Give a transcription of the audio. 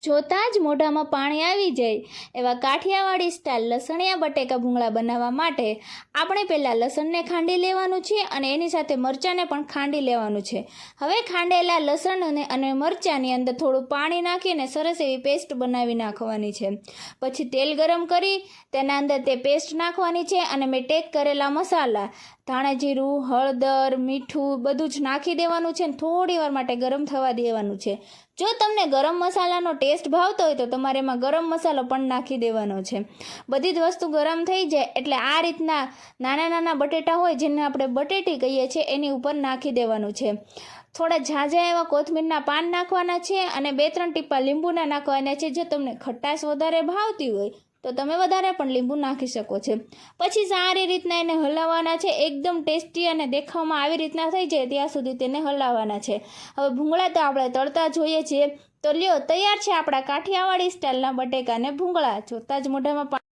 જોતાં જ મોઢામાં પાણી આવી જાય એવા કાઠિયાવાડી સ્ટાઇલ લસણિયા બટેકા ભૂંગળા બનાવવા માટે આપણે પહેલાં લસણને ખાંડી લેવાનું છે અને એની સાથે મરચાંને પણ ખાંડી લેવાનું છે। હવે ખાંડેલા લસણ અને મરચાંની અંદર થોડું પાણી નાખીને સરસ એવી પેસ્ટ બનાવી નાખવાની છે। પછી તેલ ગરમ કરી તેના અંદર તે પેસ્ટ નાખવાની છે અને મેં ટેક કરેલા મસાલા ધાણા જીરું, હળદર, મીઠું બધું જ નાખી દેવાનું છે અને થોડી વાર માટે ગરમ થવા દેવાનું છે। જો તમને ગરમ મસાલાનો ટેસ્ટ ભાવતો હોય તો તમારે એમાં ગરમ મસાલો પણ નાખી દેવાનો છે। બધી જ વસ્તુ ગરમ થઈ જાય એટલે આ રીતના નાના નાના બટેટા હોય જેને આપણે બટેટી કહીએ છીએ એની ઉપર નાખી દેવાનું છે। થોડા ઝાઝા એવા કોથમીરના પાન નાખવાના છે અને 2-3 ટીપા લીંબુના નાખવાના છે। જો તમને ખટાશ વધારે ભાવતી હોય તો તમે વધારે પણ લીંબુ નાખી શકો છો। પછી સારી રીતના એને હલાવવાના છે, એકદમ ટેસ્ટી અને દેખાવમાં આવી રીતના થઈ જાય ત્યાં સુધી તેને હલાવવાના છે। હવે ભૂંગળા તો આપણે તળતા જોઈએ છીએ, તો લ્યો તૈયાર છે આપણા કાઠિયાવાડી સ્ટાઇલના બટેકાને ભૂંગળા। જોતાં જ મોઢામાં